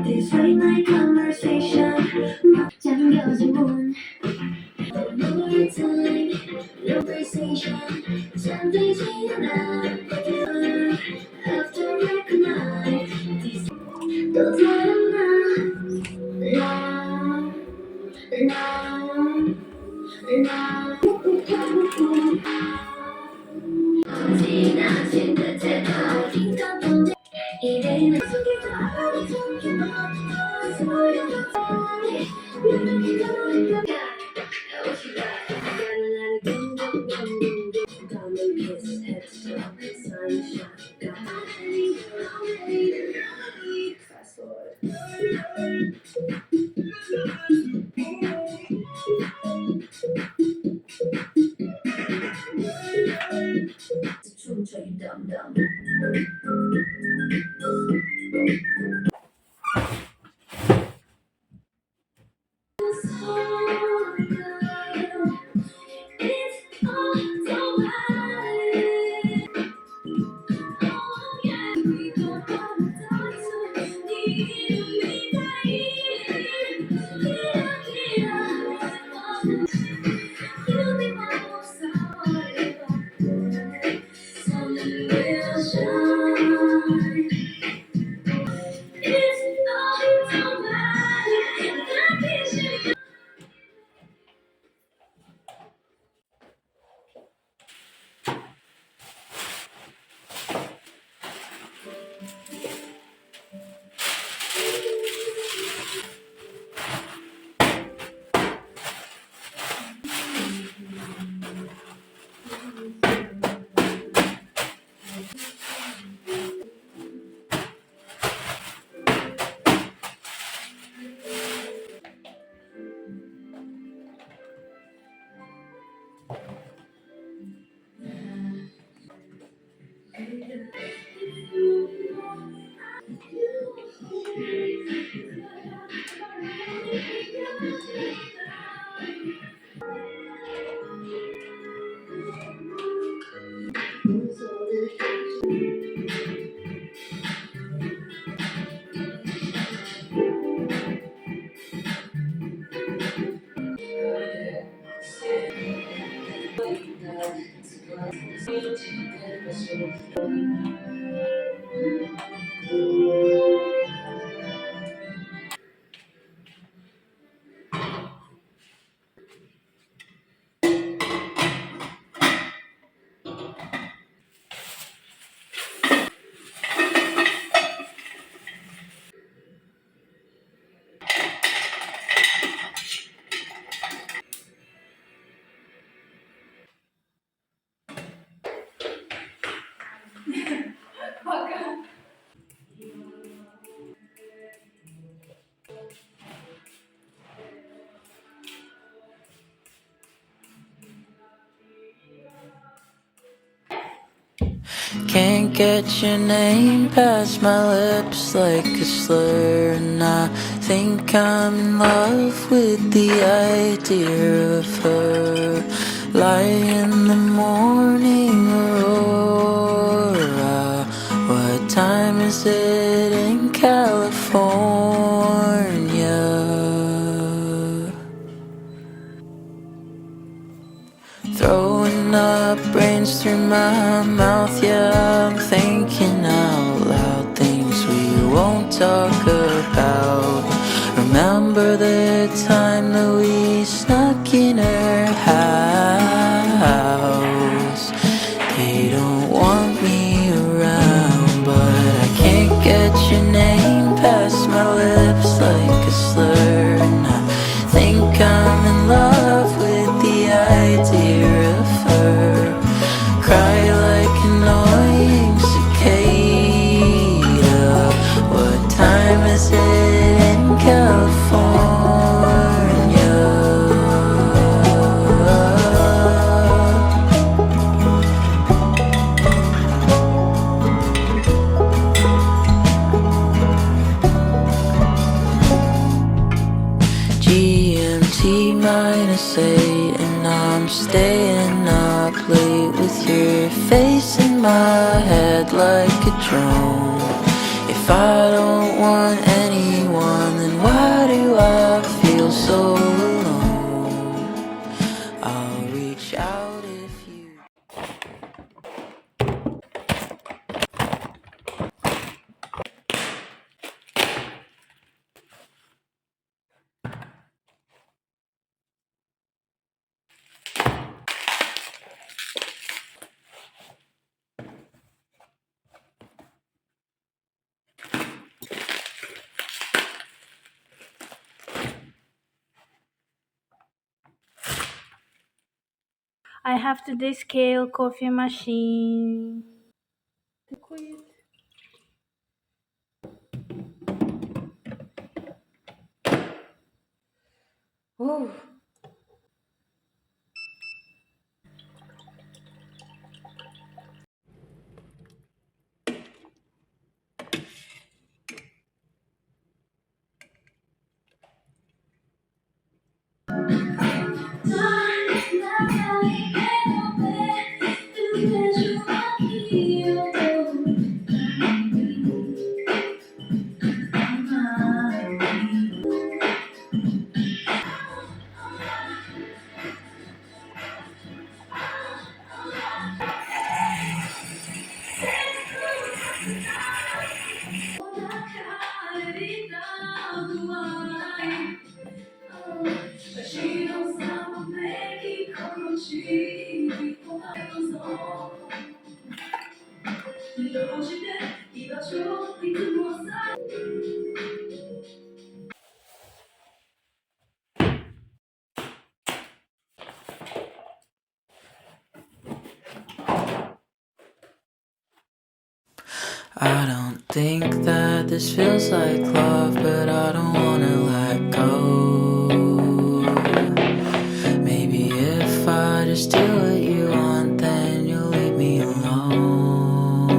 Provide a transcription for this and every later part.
This late night conversation 잠겨진 문 More time conversation 잠들지 않아 After work night 또 다른 나 지나친 듯해도 어딘가 던져 이래는 속에도 아무리 좋게 Can't get your name past my lips like a slur. And I think I'm in love with the idea of her. Light in the morning aurora. What time is it in California? Throwing up brains through my mouth, yeah, I'm thinking out loud things we won't talk about. Remember the time that we snuck in her house. They don't want me around, but I can't get your name past my lips like a slur. And I think I'm in love with the idea of her. Cry like an annoying cicada. What time is it in California? GMT -8 and I'm staying up late with your face in my head like a drone. If If I don't want anyone, then why do I feel so alone? I'll reach out if you. I have to descale coffee machine. Quit. Oh. I don't think that this feels like love, but I don't wanna let go. Maybe if I just do what you want, then you'll leave me alone.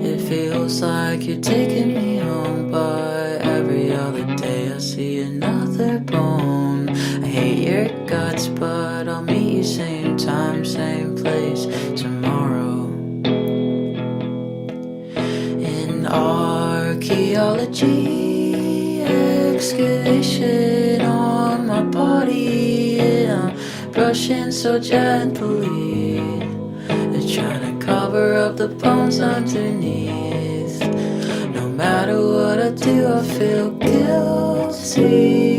It feels like you're taking me home, but every other day I see another bone. I hate your guts, but I'll meet you same time, same place tomorrow. In archaeology excavation on my body, and I'm brushing so gently. They're trying to cover up the bones underneath. No matter what I do, I feel guilty.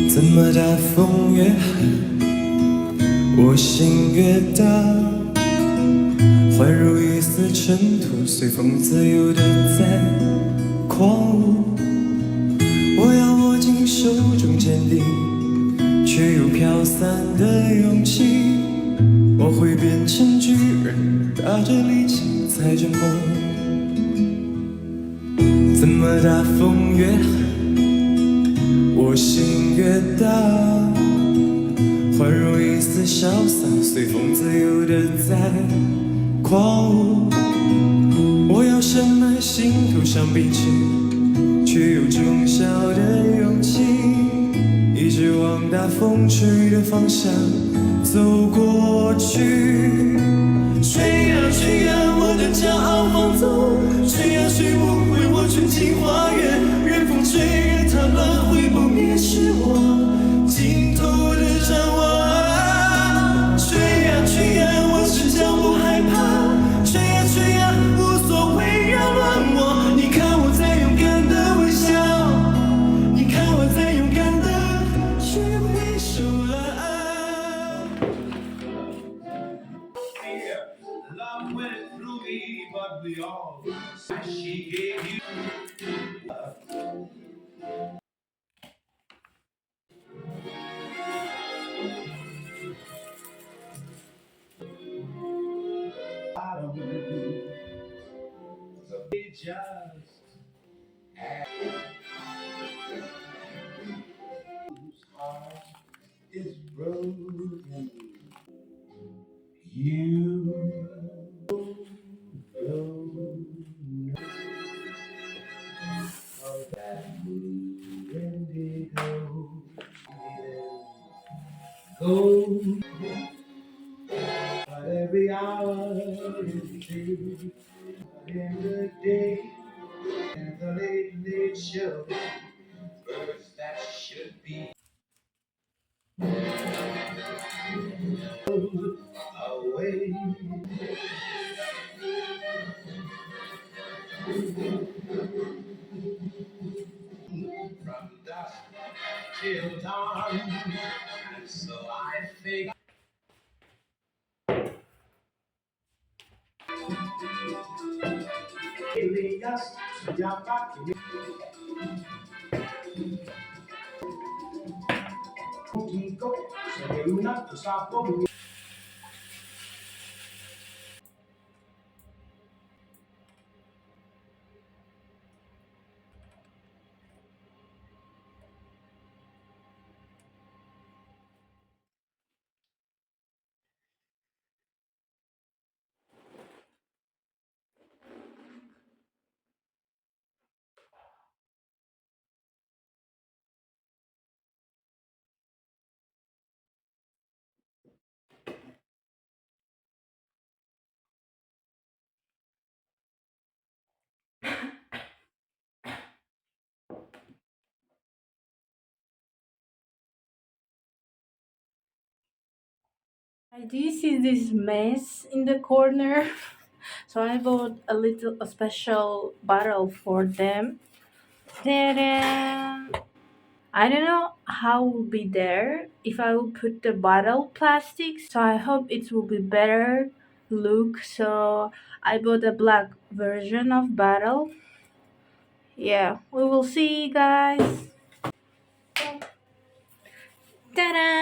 怎么大风越狠，我心越大，幻如一丝尘土，随风自由地在狂舞。我要握紧手中坚定却又飘散的勇气，我会变成巨人，打着力气踩着梦。怎么大风越狠，我心越大，幻如一丝潇洒，随风自由地在狂舞。我要深埋心头上笔直却又忠孝的勇气，一直往大风吹的方向走过去。吹呀吹呀，我的骄傲放纵，吹呀吹不回我纯净花园，任风吹，任它乱，会不灭是我尽头的展望。吹呀吹呀，我只脚不害怕，吹呀吹呀，无所谓扰乱我。你看我在勇敢的微笑，你看我在勇敢的去挥手了。Love went through me, but we all she gave you bottom. So it just Go every hour is day. In the day and the late late show. Birds that should be away from dusk till dawn. And so I think Elias, Yabaki, Kiko, Selena, Sapo, Do you see this mess in the corner? So I bought a special bottle for them. Ta-da! I don't know how will be there if I will put the bottle plastic. So I hope it will be better look. So I bought a black version of bottle. Yeah, we will see, guys. Ta-da!